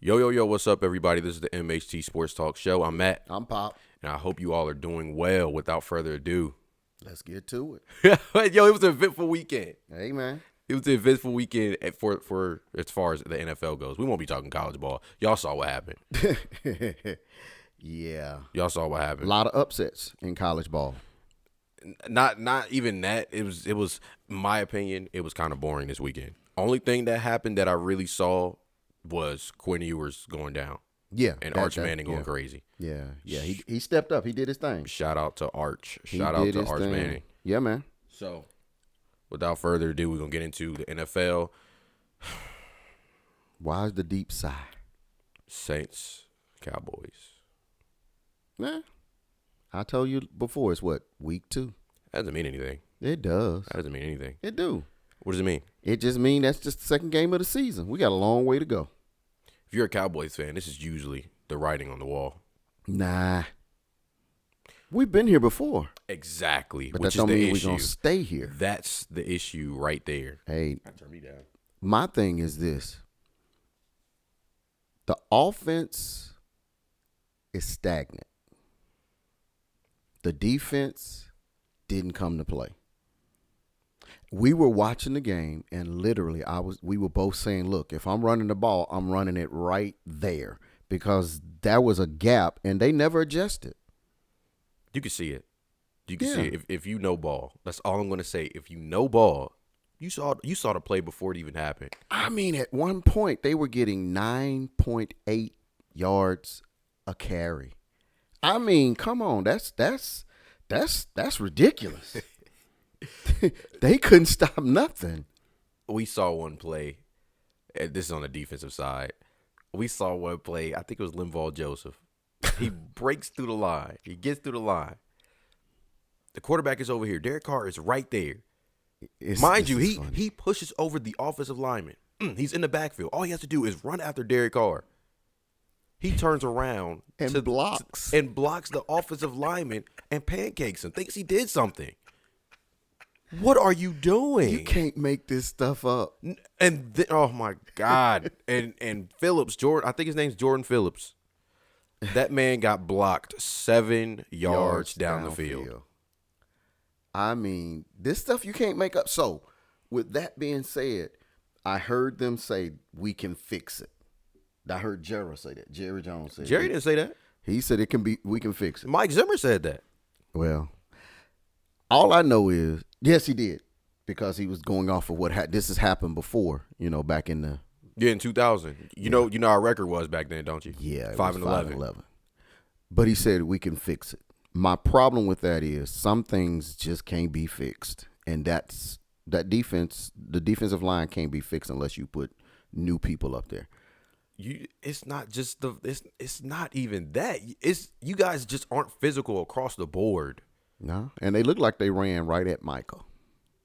Yo, what's up, everybody? This is the MHT Sports Talk Show. I'm Matt, I'm Pop. and I hope you all are doing well. Without further ado, Let's get to it. Yo, it was an eventful weekend. Hey, man. It was an eventful weekend for as far as the NFL goes. We won't be talking college ball. Y'all saw what happened. Yeah. Y'all saw what A happened. lot of upsets in college ball. Not even that. It was my opinion. It was kind of boring this weekend. Only thing that happened that I really saw was Quinn Ewers going down. Yeah. And Arch Manning going crazy. Yeah. He stepped up. He did his thing. Shout out to Arch. He Shout out did to his Arch thing. Manning. Yeah, man. So, without further ado, we're going to get into the NFL. Why is the deep sigh? Saints, Cowboys. Nah. I told you before, it's what, week 2? That doesn't mean anything. It does. That doesn't mean anything. It do. What does it mean? It just mean that's just the second game of the season. We got a long way to go. If you're a Cowboys fan, this is usually the writing on the wall. Nah. We've been here before. Exactly. But which that don't is the mean we're issue. going to stay here. That's the issue right there. Hey, Turn me down. my thing is this. The offense is stagnant. The defense didn't come to play. We were watching the game, and literally we were both saying, look, if I'm running the ball, I'm running it right there, because there was a gap, and they never adjusted. You can see it. You can see it if you know ball. That's all I'm going to say. If you know ball, you saw the play before it even happened. I mean, at one point, they were getting 9.8 yards a carry. I mean, come on, that's ridiculous. They couldn't stop nothing. We saw one play, and this is on the defensive side. We saw one play, I think it was Linval Joseph. He breaks through the line. He gets through the line. The quarterback is over here. Derek Carr is right there. Mind you, he pushes over the offensive lineman. He's in the backfield. All he has to do is run after Derek Carr. He turns around and blocks the offensive lineman and pancakes him. Thinks he did something. What are you doing? You can't make this stuff up. And oh my God! and Phillips, Jordan. I think his name's Jordan Phillips. That man got blocked 7 yards down the field. I mean, this stuff you can't make up. So, with that being said, I heard them say we can fix it. I heard Jerry say that. Jerry Jones said Jerry didn't say that. He said we can fix it. Mike Zimmer said that. Well, all I know is, yes, he did, because he was going off of this has happened before, back in the... Yeah, in 2000. You know our record was back then, don't you? Yeah, 5-11. But he said we can fix it. My problem with that is some things just can't be fixed, and that defense, the defensive line can't be fixed unless you put new people up there. It's not just it's not even that. It's you guys just aren't physical across the board. No, and they look like they ran right at Micah.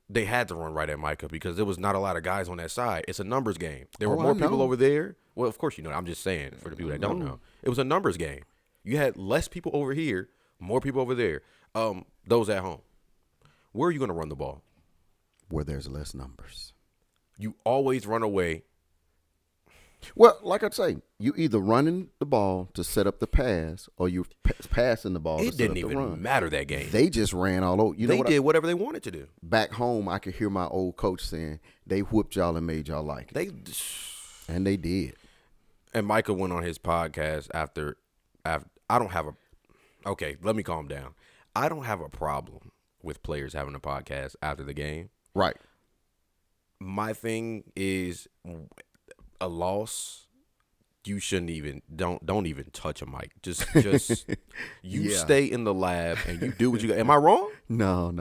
They had to run right at Micah because there was not a lot of guys on that side. It's a numbers game. There were Oh, more I know. people over there. Well, of course you know. I'm just saying for the people that don't know. It was a numbers game. You had less people over here, more people over there. Those at home. Where are you going to run the ball? Where there's less numbers. You always run away. Well, like I say, you either running the ball to set up the pass, or you passing the ball to It set up didn't the even run. matter that game. They just ran all over. They did whatever they wanted to do. Back home, I could hear my old coach saying they whooped y'all and made y'all like it. And they did. And Michael went on his podcast after I don't have a okay, let me calm down. I don't have a problem with players having a podcast after the game. Right. My thing is a loss. You shouldn't even don't even touch a mic. Just you stay in the lab and you do what you got. Am I wrong? No.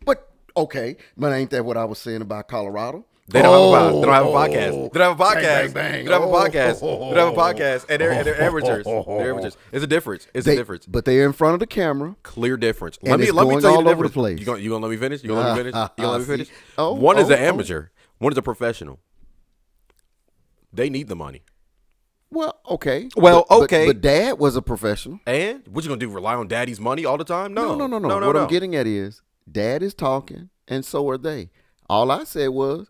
But okay, but ain't that what I was saying about Colorado? They don't have a podcast. They don't have a podcast. Bang, bang, bang. They don't have a podcast. They don't have a podcast. And they're amateurs. They're amateurs. It's a difference. It's a difference. But they're in front of the camera. Clear difference. And Let me it's tell you going the all over difference. the place. You gonna let me finish? You gonna let me finish? You gonna let me finish? Oh, One is an oh. amateur. One is a professional. They need the money. Well, okay. Okay. But Dad was a professional. And what you gonna do? Rely on Daddy's money all the time? No. What I'm getting at is Dad is talking, and so are they. All I said was,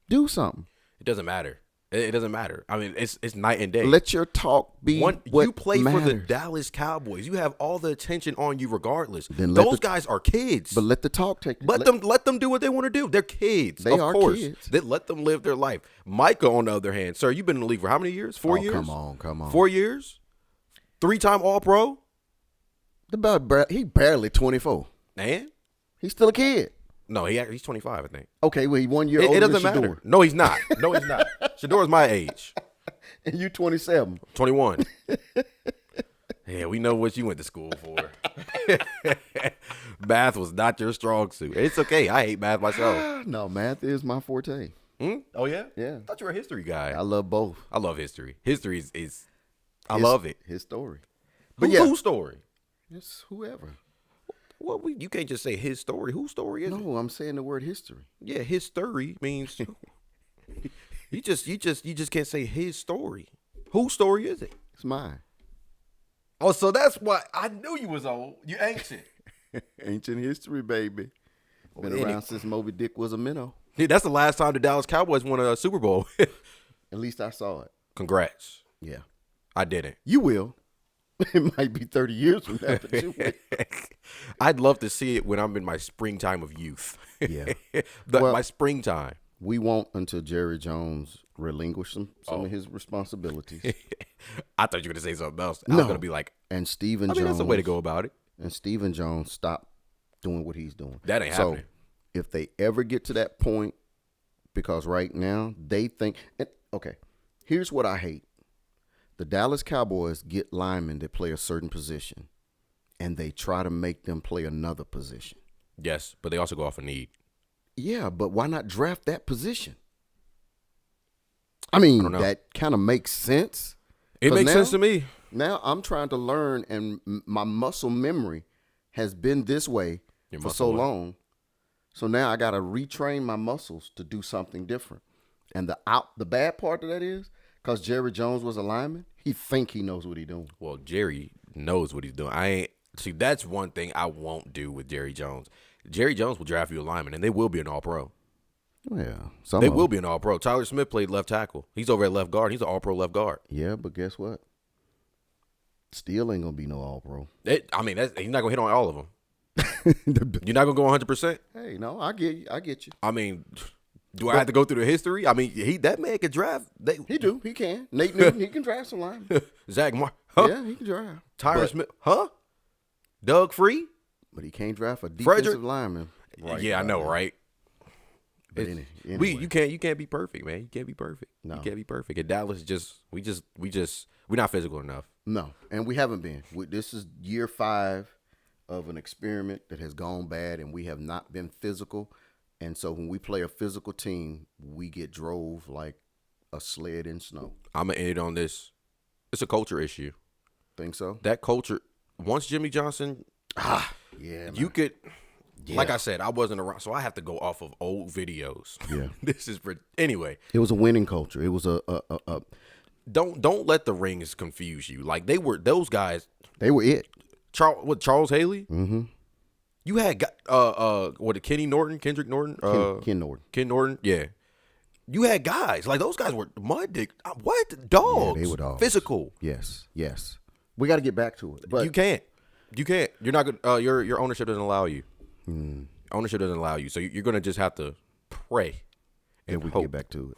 do something. It doesn't matter. It doesn't matter. I mean, it's night and day. Let your talk be what you play matters. for the Dallas Cowboys. You have all the attention on you regardless. Then Those guys are kids. But let the talk take. Let them do what they want to do. They're kids. They of are course. kids. They let them live their life. Micah, on the other hand, sir, you've been in the league for how many years? 4 years? Come on. 4 years? 3-time All-Pro? He barely 24. And? He's still a kid. No, he's 25, I think. Okay, well, he 1 year older It doesn't than matter. Shador. No, he's not. Shador's my age. And you 27. 21. Yeah, we know what you went to school for. Math was not your strong suit. It's okay. I hate math myself. No, math is my forte. Oh, yeah? Yeah. I thought you were a history guy. I love both. I love history. History is I love it. His story. But whose story? It's whoever. Well, you can't just say his story. Whose story is it? No, I'm saying the word history. Yeah, his story means you just can't say his story. Whose story is it? It's mine. Oh, so that's why I knew you was old. You ancient. Ancient history, baby. Been around since Moby Dick was a minnow. Yeah, that's the last time the Dallas Cowboys won a Super Bowl. At least I saw it. Congrats. Yeah. I didn't. You will. It might be 30 years from now, but you will. I'd love to see it when I'm in my springtime of youth. Yeah. My springtime. We won't until Jerry Jones relinquishes some of his responsibilities. I thought you were going to say something else. I No. was going to be like, And Stephen I mean, Jones. that's the way to go about it. And Stephen Jones stopped doing what he's doing. That ain't happening. If they ever get to that point, because right now they think, okay, here's what I hate. The Dallas Cowboys get linemen that play a certain position, and they try to make them play another position. Yes, but they also go off a need. Yeah, but why not draft that position? I mean, that kind of makes sense. It makes sense to me. Now I'm trying to learn, and my muscle memory has been this way for so long. So now I got to retrain my muscles to do something different. And the bad part of that is, because Jerry Jones was a lineman, he think he knows what he's doing. Well, Jerry knows what he's doing. See, that's one thing I won't do with Jerry Jones. Jerry Jones will draft you a lineman, and they will be an All-Pro. Yeah. They will be an All-Pro. Tyler Smith played left tackle. He's over at left guard. He's an All-Pro left guard. Yeah, but guess what? Still ain't going to be no All-Pro. He's not going to hit on all of them. You're not going to go 100%? Hey, no, I get you. I mean, do I have to go through the history? I mean, that man can draft. He can. Nate Newton, he can draft some linemen. Zach Martin. Huh? Yeah, he can draft. Tyler Smith. Huh? Doug Free? But he can't draft a defensive lineman. Right, yeah, I know, right? But anyway. You can't be perfect, man. You can't be perfect. No. You can't be perfect. At Dallas, we're not physical enough. No, and we haven't been. This is year 5 of an experiment that has gone bad, and we have not been physical. And so when we play a physical team, we get drove like a sled in snow. I'm going to end it on this. It's a culture issue. Think so? That culture, once Jimmy Johnson, yeah, you could, like I said, I wasn't around, so I have to go off of old videos. Yeah. Anyway. It was a winning culture. It was a Don't let the rings confuse you. Like those guys. They were it. Charles Haley? Mm-hmm. You had Kendrick Norton? Ken Norton. Ken Norton, yeah. You had guys like those guys were mud dick. What dogs? Yeah, they were dogs. Physical. Yes. We got to get back to it, but you can't. You're not good. Your ownership doesn't allow you. Ownership doesn't allow you, so you're gonna just have to pray and we hope get back to it.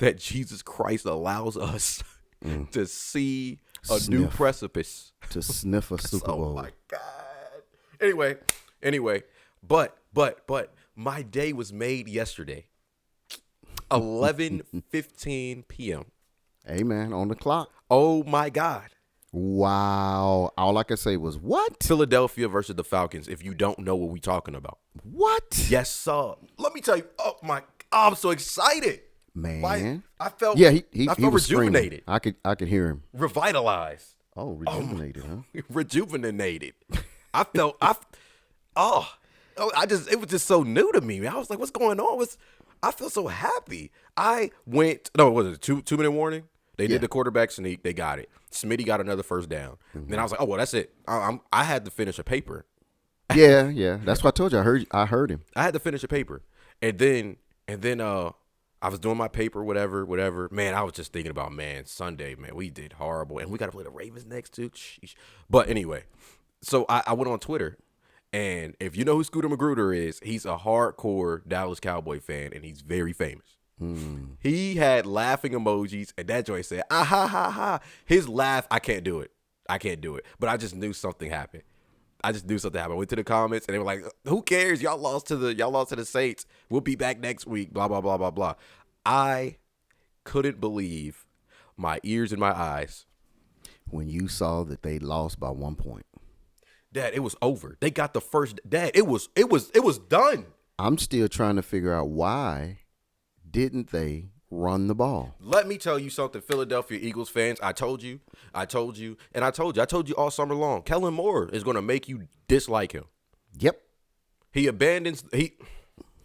that Jesus Christ allows us to see a new precipice, to sniff a Super Bowl. Oh my God. Anyway, but my day was made yesterday. 11:15 p.m. Hey, man, on the clock. Oh, my God. Wow. All I could say was, what? Philadelphia versus the Falcons, if you don't know what we're talking about. What? Yes, sir. Let me tell you. I'm so excited. Man. I felt he I felt was rejuvenated. Screaming. I could hear him. Revitalized. Oh, rejuvenated, huh? Rejuvenated. it was just so new to me. I was like, what's going on? I feel so happy. Was it a 2-minute warning? They did the quarterback sneak. They got it. Smitty got another first down. Then I was like, oh, well, that's it. I had to finish a paper. Yeah. That's what I told you. I heard him. I had to finish a paper. And then I was doing my paper, whatever. Man, I was just thinking about, man, Sunday, man, we did horrible. And we got to play the Ravens next, too. Sheesh. But anyway, so I went on Twitter. And if you know who Scooter Magruder is, he's a hardcore Dallas Cowboy fan, and he's very famous. He had laughing emojis, and that joint said, ah, ha, ha, ha. His laugh, I can't do it. But I just knew something happened. I went to the comments, and they were like, who cares? Y'all lost to the Saints. We'll be back next week, blah, blah, blah, blah, blah. I couldn't believe my ears and my eyes when you saw that they lost by 1 point. Dad, it was over. They got the first. Dad, it was done. I'm still trying to figure out why didn't they run the ball? Let me tell you something, Philadelphia Eagles fans. I told you all summer long. Kellen Moore is going to make you dislike him. Yep.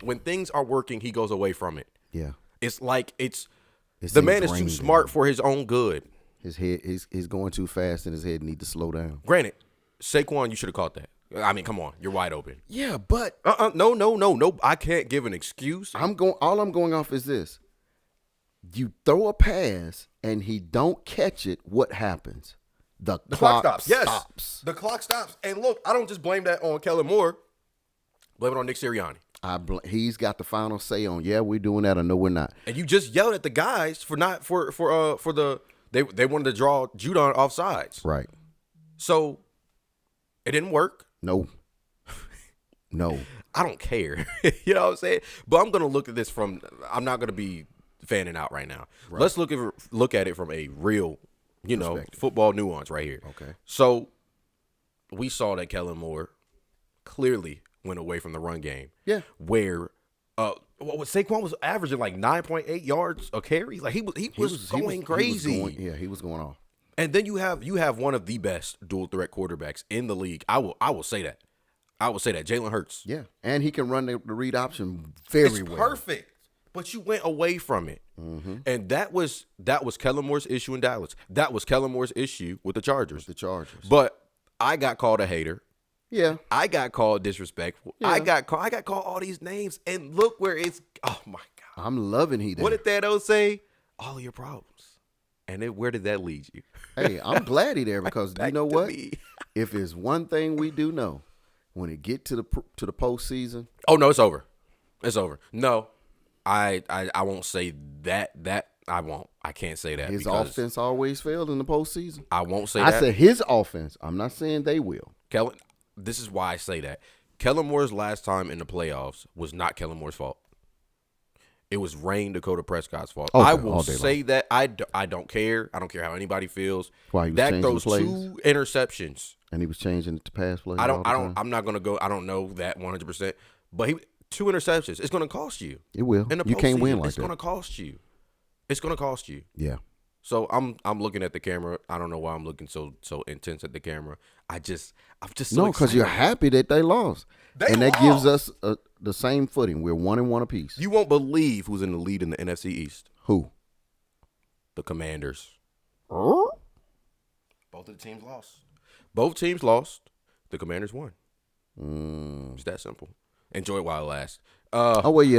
When things are working, he goes away from it. Yeah. It's like the man is too smart for his own good. His head he's going too fast, and his head needs to slow down. Granted, Saquon, you should have caught that. I mean, come on, you're wide open. Yeah, but no. I can't give an excuse. All I'm going off is this. You throw a pass and he don't catch it, what happens? The clock stops. Yes. The clock stops. And look, I don't just blame that on Kellen Moore. Blame it on Nick Sirianni. He's got the final say on, yeah, we're doing that, or no, we're not. And you just yelled at the guys for they wanted to draw Judon off sides. Right. So it didn't work. No. I don't care. You know what I'm saying? But I'm gonna look at this I'm not gonna be fanning out right now. Right. Let's look at it from a real, football nuance right here. Okay. So we saw that Kellen Moore clearly went away from the run game. Yeah. Where Saquon was averaging like 9.8 yards a carry. Like he was going crazy. He was going off. And then you have one of the best dual threat quarterbacks in the league. I will say that. Jalen Hurts. Yeah. And he can run the read option very well. Perfect. But you went away from it. Mm-hmm. And that was Kellen Moore's issue in Dallas. That was Kellen Moore's issue with the Chargers. But I got called a hater. Yeah. I got called disrespectful. Yeah. I got called all these names. And look where it's oh my God. I'm loving he did. What did Thanos say? All of your problems. And then where did that lead you? Hey, I'm glad he there because you know what? If it's one thing we do know, when it get to the postseason. Oh no, it's over. It's over. No, I won't say that. I won't. I can't say that. His offense always failed in the postseason. I won't say that. I said his offense. I'm not saying they will. Kellen, this is why I say that. Kellen Moore's last time in the playoffs was not Kellen Moore's fault. It was Rain Dakota Prescott's fault. Okay, I will say that. I don't care. I don't care how anybody feels. Why he was Dak throws 2 interceptions. And he was changing it to pass plays. I'm not gonna go. I don't know that 100%. But 2 interceptions. It's gonna cost you. It will. You can't win like that. It's gonna cost you. It's gonna cost you. Yeah. So I'm looking at the camera. I don't know why I'm looking so intense at the camera. I'm just so because you're happy that they lost. That gives us the same footing. We're 1-1 apiece. You won't believe who's in the lead in the NFC East. Who? The Commanders. Both of the teams lost. Both teams lost. The Commanders won. It's that simple. Enjoy it while it lasts. But we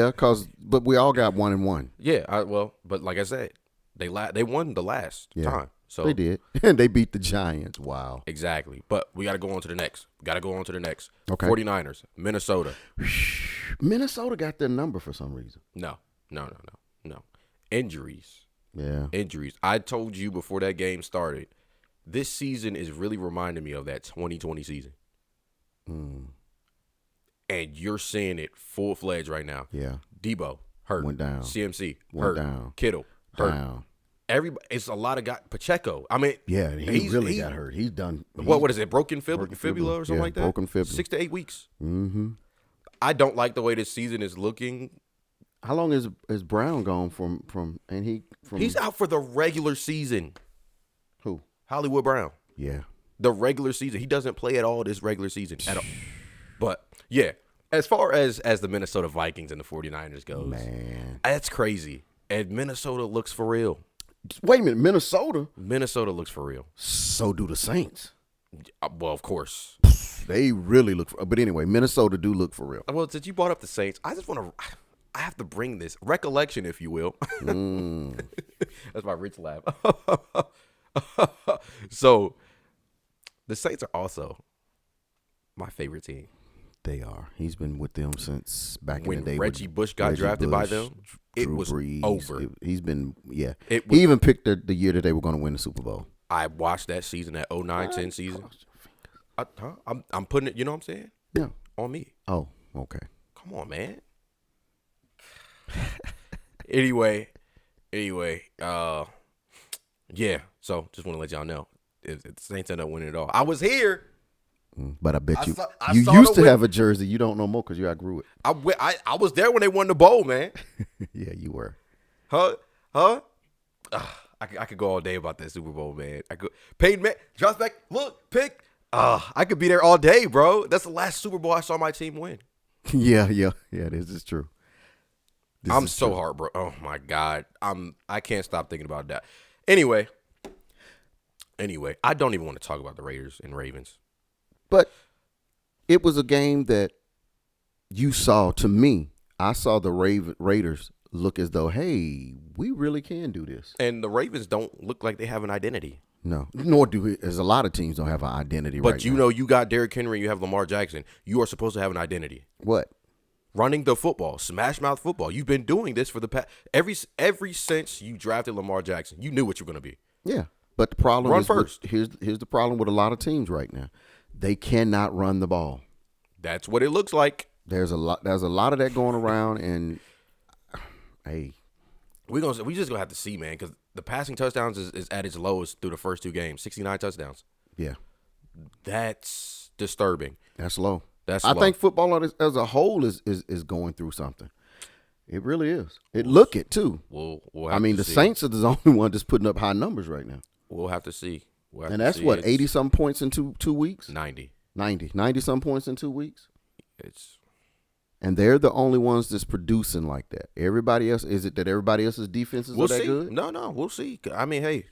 all got 1-1. Yeah, but like I said, they won the last time. So they did. And they beat the Giants. Wow. Exactly. But we got to go on to the next. Okay. 49ers, Minnesota. Minnesota got their number for some reason. No. Injuries. Yeah. Injuries. I told you before that game started, this season is really reminding me of that 2020 season. And you're seeing it full-fledged right now. Yeah. Debo, hurt. Went down. CMC, Went hurt. down. Kittle, hurt. Down. Everybody, it's a lot of guys. Pacheco. I mean, yeah, he really got hurt. He's done. What is it? Broken fibula or something like that? Broken fibula. 6 to 8 weeks. Mm-hmm. I don't like the way this season is looking. How long is Brown gone from? He's out for the regular season. Who? Hollywood Brown. Yeah. The regular season. He doesn't play at all this regular season at all. But yeah, as far as the Minnesota Vikings and the 49ers goes, man, that's crazy. And Minnesota looks for real. Wait a minute, Minnesota? Minnesota looks for real. So do the Saints. Well, of course. They really look for, but anyway, Minnesota do look for real. Well, since you brought up the Saints, I I have to bring this recollection, if you will. That's my rich laugh. So the Saints are also my favorite team. They are. He's been with them since back When in the day. Reggie Bush got drafted by them, it Drew was Brees. over. He's been, yeah. It was, He even picked the year that they were going to win the Super Bowl. I watched that season, that 09-10 season. I'm putting it, you know what I'm saying? Yeah. On me. Oh, okay. Come on, man. Anyway, yeah. So just want to let y'all know, if the Saints end up winning it all, I was here. But I bet I you saw- I you saw used the to have a jersey. You don't no more because you outgrew it. I was there when they won the bowl, man. Yeah, you were. Huh? I could go all day about that Super Bowl, man. I could. Peyton Man, drops back, look, pick. I could be there all day, bro. That's the last Super Bowl I saw my team win. Yeah. This is true. I'm so heartbroken. Oh my God. I can't stop thinking about that. Anyway, I don't even want to talk about the Raiders and Ravens. But it was a game that you saw. To me, I saw the Raiders look as though, hey, we really can do this. And the Ravens don't look like they have an identity. No, nor do we. As a lot of teams don't have an identity But right you now. know, you got Derrick Henry, you have Lamar Jackson. You are supposed to have an identity. What? Running the football, smash mouth football. You've been doing this for the past every since you drafted Lamar Jackson. You knew what you were going to be. Yeah, but the problem Run is first. Here's the problem with a lot of teams right now. They cannot run the ball. That's what it looks like. There's a lot of that going around, and hey, We just gonna have to see, man, because the passing touchdowns is at its lowest through the first two games. 69 touchdowns. yeah, That's disturbing. that's low. That's I low. think football as a whole is going through something. It really is. Look it too. We'll I have mean, to the see. Saints are the only one that's putting up high numbers right now, We'll have to see. and that's what 80-some points in two weeks. 90. 90-some points in 2 weeks. It's And they're the only ones that's producing like that. Everybody else, is it that everybody else's defenses we'll are that see. good? No, we'll see. I mean, hey,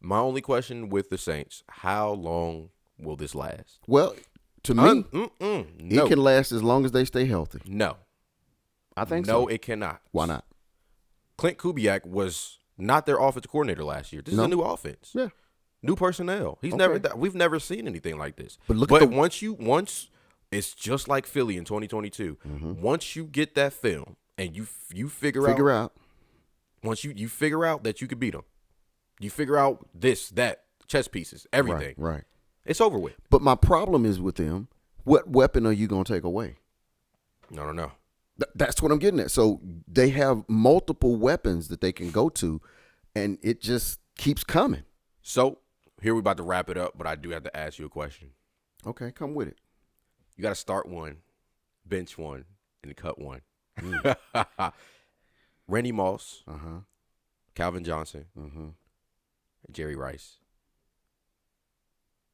my only question with the Saints: how long will this last? Well, to me, No. it can last as long as they stay healthy. No, I think no, so. it cannot. Why not? Clint Kubiak was not their offensive coordinator last year. This is a new offense. Yeah. New personnel. He's Okay. We've never seen anything like this. But look at once it's just like Philly in 2022. Once you get that film and you figure out once you figure out that you could beat them, you figure out this, that, chess pieces, everything. Right. It's over with. But my problem is with them, what weapon are you going to take away? No. That's what I'm getting at. So they have multiple weapons that they can go to, and it just keeps coming. So here we're about to wrap it up, but I do have to ask you a question. Okay, come with it. You got to start one, bench one, and cut one. Randy Moss, Calvin Johnson, and Jerry Rice.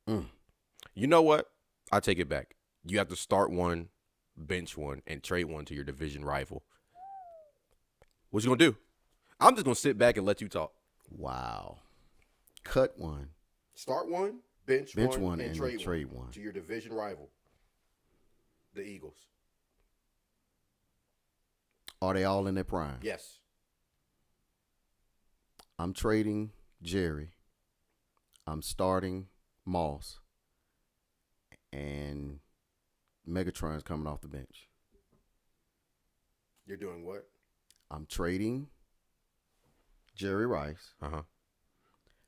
You know what? I take it back. You have to start one, bench one, and trade one to your division rival. What you gonna do? I'm just gonna sit back and let you talk. Wow. Cut one. Start one, bench one, and trade one. to your division rival, the Eagles. Are they all in their prime? Yes. I'm trading Jerry. I'm starting Moss. And Megatron's coming off the bench. You're doing what? I'm trading Jerry Rice.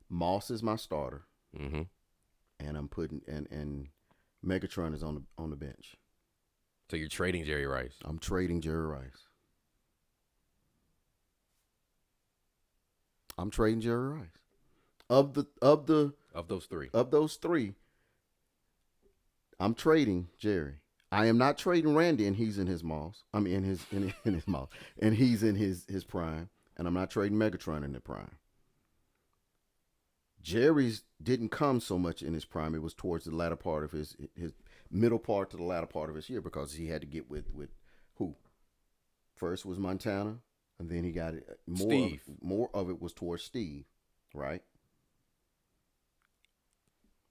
Moss is my starter. Mm-hmm. And I'm putting and Megatron is on the bench. So you're trading Jerry Rice. I'm trading Jerry Rice. I'm trading Jerry Rice. Of those three, I'm trading Jerry. I am not trading Randy, and he's in his Moss. I mean, in his Moss, and he's in his prime. And I'm not trading Megatron in the prime. Jerry's didn't come so much in his prime. It was towards the latter part of his middle part to the latter part of his year because he had to get with who? First was Montana, and then he got it more of it was towards Steve, right?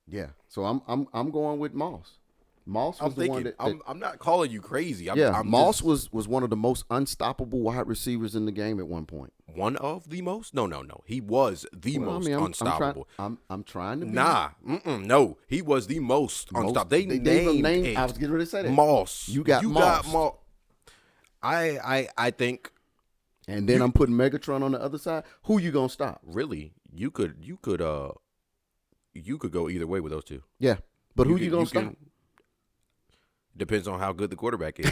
Yeah. So I'm going with Moss. Moss was the one that I'm not calling you crazy. Moss was one of the most unstoppable wide receivers in the game at one point. One of the most? No. He was the most unstoppable. I'm trying to be. No. He was the most unstoppable. They named it. I was getting ready to say that. Moss. You got Moss. I think. And then I'm putting Megatron on the other side. Who you gonna stop? Really? You could go either way with those two. Yeah. But who you gonna stop? Depends on how good the quarterback is.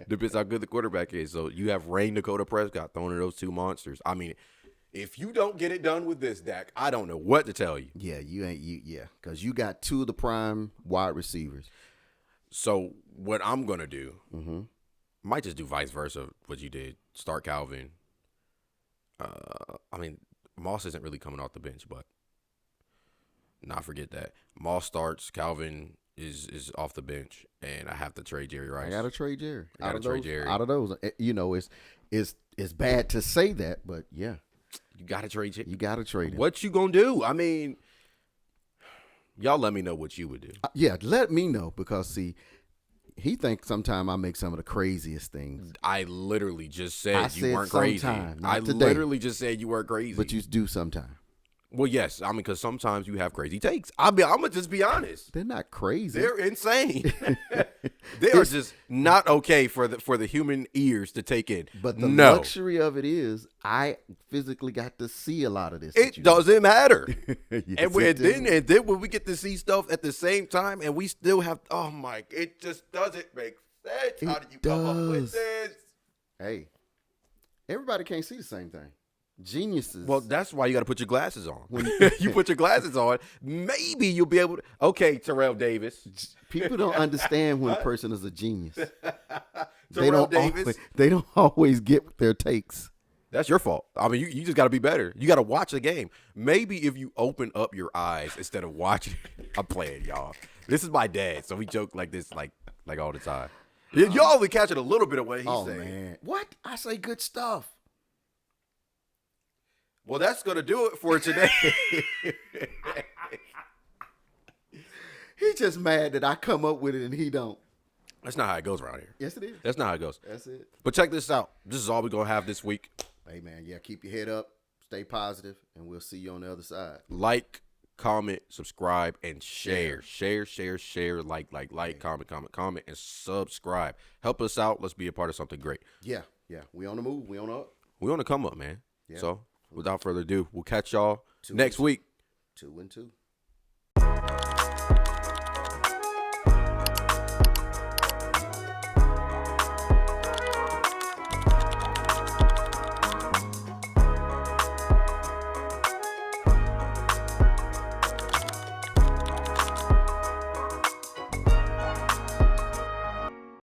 Depends how good the quarterback is. So you have Rain Dakota Prescott throwing at those two monsters. I mean, if you don't get it done with this, Dak, I don't know what to tell you. Yeah, because you got two of the prime wide receivers. So what I'm gonna do, might just do vice versa. What you did, start Calvin. I mean, Moss isn't really coming off the bench, but not forget that Moss starts, Calvin is off the bench, and I have to trade Jerry Rice. I got to trade Jerry. Out of those, it's bad to say that, but yeah, you got to trade Jerry. You got to trade him. What you gonna do? I mean, y'all let me know what you would do. Yeah, let me know, because see, he thinks sometimes I make some of the craziest things. I literally just said you weren't crazy. Literally just said you weren't crazy, but you do sometimes. Well, yes. I mean, because sometimes you have crazy takes. I'm going to just be honest. They're not crazy. They're insane. They are just not okay for the human ears to take in. But the luxury of it is I physically got to see a lot of this. It doesn't matter. Yes, and then when we get to see stuff at the same time and we still have, oh, my, it just doesn't make sense. How did you come up with this? Hey, everybody can't see the same thing. Geniuses. Well, that's why you got to put your glasses on. When you put your glasses on, maybe you'll be able to. Okay, Terrell Davis. People don't understand when a person is a genius. Terrell Davis. They don't always get their takes. That's your fault. I mean, you just got to be better. You got to watch the game. Maybe if you open up your eyes instead of watching. I'm playing, y'all. This is my dad, so we joke like this like all the time. Y'all only catching a little bit of what he's saying. Man. What? I say good stuff. Well, that's going to do it for today. He's just mad that I come up with it and he don't. That's not how it goes around here. Yes, it is. That's not how it goes. That's it. But check this out. This is all we're going to have this week. Hey, man, keep your head up, stay positive, and we'll see you on the other side. Like, comment, subscribe, and share. Share, like, comment, and subscribe. Help us out. Let's be a part of something great. Yeah. We on the move. We on up. We on the come up, man. Yeah. So, without further ado, we'll catch y'all next week. 2-2.